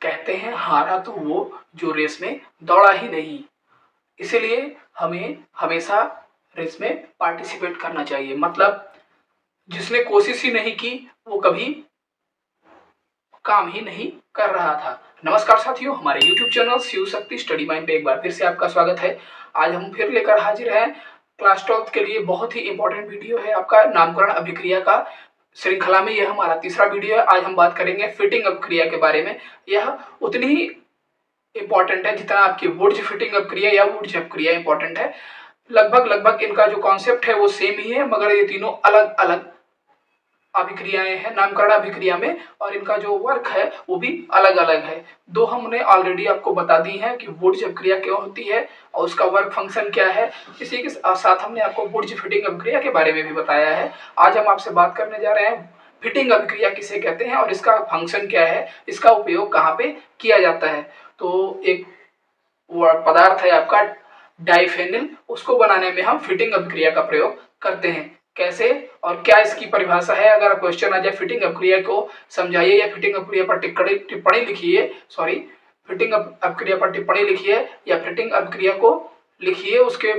कहते हैं हारा तो वो जो रेस में दौड़ा ही नहीं। इसीलिए हमें हमेशा रेस में पार्टिसिपेट करना चाहिए। मतलब जिसने कोशिश ही नहीं की वो कभी काम ही नहीं कर रहा था। नमस्कार साथियों, हमारे YouTube channel Shiv Shakti study mind पे एक बार फिर से आपका स्वागत है। आज हम फिर लेकर हाजिर हैं क्लास 12th के लिए बहुत ही इंपॉर्टेंट वीडियो है आपका नामकरण अभिक्रिया का श्रृंखला में यह हमारा तीसरा वीडियो है। आज हम बात करेंगे फिटिंग अभिक्रिया के बारे में। यह उतनी ही इंपॉर्टेंट है जितना आपकी वुड्ज फिटिंग अभिक्रिया या वुड्ज अभिक्रिया इंपॉर्टेंट है। लगभग इनका जो कॉन्सेप्ट है वो सेम ही है, मगर ये तीनों अलग अलग अभिक्रियाएं हैं नामकरण अभिक्रिया में, और इनका जो वर्क है वो भी अलग अलग है। दो हमने ऑलरेडी आपको बता दी है कि वुड्ज अभिक्रिया क्यों होती है और उसका वर्क फंक्शन क्या है। इसी के साथ हमने आपको वुड्ज फिटिंग अभिक्रिया के बारे में भी बताया है। आज हम आपसे बात करने जा रहे हैं फिटिंग अभिक्रिया किसे कहते हैं और इसका फंक्शन क्या है, इसका उपयोग कहाँ पे किया जाता है। तो एक पदार्थ है आपका डाइफेनिल, उसको बनाने में हम फिटिंग अभिक्रिया का प्रयोग करते हैं। कैसे और क्या इसकी परिभाषा है, अगर क्वेश्चन आ जाए फिटिंग अभिक्रिया को समझाइए या फिटिंग अभिक्रिया पर टिप्पणी लिखिए, फिटिंग अभिक्रिया पर टिप्पणी लिखिए या फिटिंग अभिक्रिया को लिखिए, उसके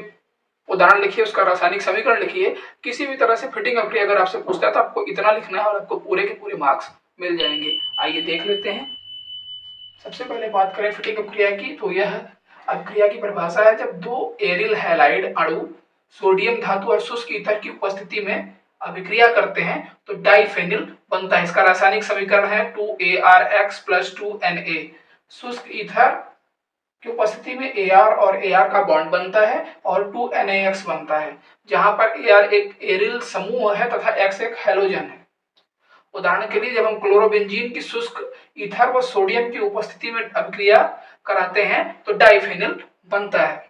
उदाहरण लिखिए, उसका रासायनिक समीकरण लिखिए। किसी भी तरह से फिटिंग अभिक्रिया अगर आपसे पूछता है तो आपको इतना लिखना है और आपको पूरे के पूरे मार्क्स मिल जाएंगे। आइए देख लेते हैं। सबसे पहले बात करें फिटिंग अभिक्रिया की, तो यह अभिक्रिया की परिभाषा है जब दो एरिल हैलाइड अणु सोडियम धातु और शुष्क ईथर की उपस्थिति में अभिक्रिया करते हैं तो डाइफेनिल बनता है। इसका रासायनिक समीकरण है 2ArX + 2Na। शुष्क ईथर की उपस्थिति में Ar और Ar का बॉन्ड बनता है और 2NaX बनता है, जहां पर Ar एक एरिल समूह है तथा X एक हैलोजन है। उदाहरण के लिए जब हम क्लोरोबेंजीन की शुष्क ईथर व सोडियम की उपस्थिति में अभिक्रिया कराते हैं तो डाइफेनिल बनता है।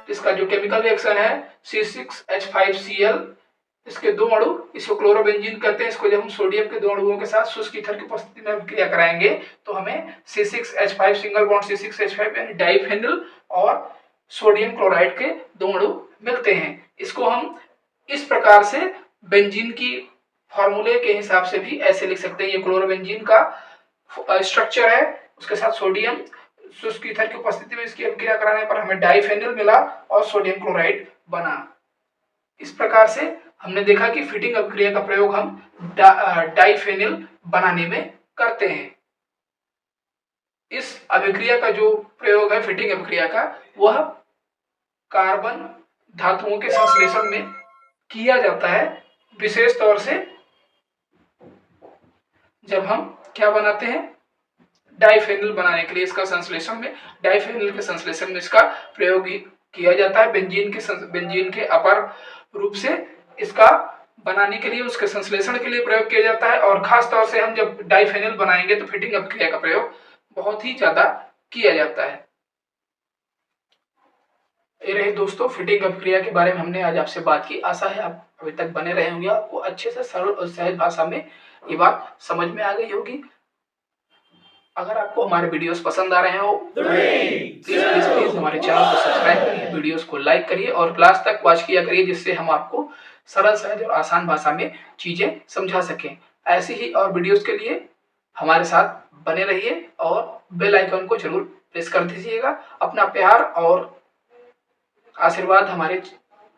इसका जो केमिकल रिएक्शन है C6H5Cl, इसके दो अणु, इसको क्लोरोबेंजीन कहते हैं। इसको जब हम सोडियम के दो अणुओं के साथ शुष्क ईथर की उपस्थिति में अभिक्रिया कराएंगे तो हमें C6H5 सिंगल बॉन्ड C6H5 यानी डाइफेनिल और सोडियम क्लोराइड के दो अणु मिलते हैं। इसको हम इस प्रकार से बेंजीन की फॉर्मूले के हिसाब से भी ऐसे लिख सकते हैं। ये क्लोरोबेंजीन का स्ट्रक्चर है, उसके साथ सोडियम शुष्क ईथर की उपस्थिति में इसकी अभिक्रिया कराने पर हमें डाइफेनिल मिला और सोडियम क्लोराइड बना। इस प्रकार से हमने देखा कि फिटिंग अभिक्रिया का प्रयोग हम डाइफेनिल बनाने में करते हैं। इस अभिक्रिया का जो प्रयोग है फिटिंग अभिक्रिया का, वह कार्बन धातुओं के संश्लेषण में किया जाता है। विशेष तौर से जब हम क्या बनाते हैं, डाइफेनिल बनाने के लिए इसका संश्लेषण में, डाइफेनिल के संश्लेषण में इसका प्रयोग किया जाता है। बेंजीन के अपर रूप से इसका बनाने के लिए, उसके संश्लेषण के लिए प्रयोग किया जाता है। और खास तौर से हम जब डाइफेनिल बनाएंगे तो फिटिंग अभिक्रिया का प्रयोग बहुत ही ज्यादा किया जाता है। ये रहे दोस्तों फिटिंग अभिक्रिया के बारे में हमने आज आपसे बात की। आशा है आप अभी तक बने रहे होंगे, आपको अच्छे से सरल और सहज भाषा में ये बात समझ में आ गई होगी। अगर आपको हमारे वीडियोस पसंद आ रहे हो तो प्लीज हमारे चैनल को सब्सक्राइब करिए, वीडियोस को लाइक करिए और क्लास तक वॉच किया करिए, जिससे हम आपको सरल सहज और आसान भाषा में चीजें समझा सकें। ऐसी ही और वीडियोस के लिए हमारे साथ बने रहिए और बेल आइकन को जरूर प्रेस कर दीजिएगा। अपना प्यार और आशीर्वाद हमारे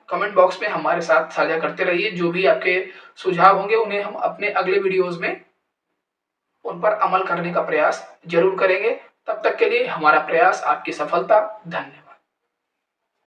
कमेंट बॉक्स में हमारे साथ साझा करते रहिए। जो भी आपके सुझाव होंगे उन्हें हम अपने अगले वीडियोस में उन पर अमल करने का प्रयास जरूर करेंगे। तब तक के लिए हमारा प्रयास आपकी सफलता। धन्यवाद।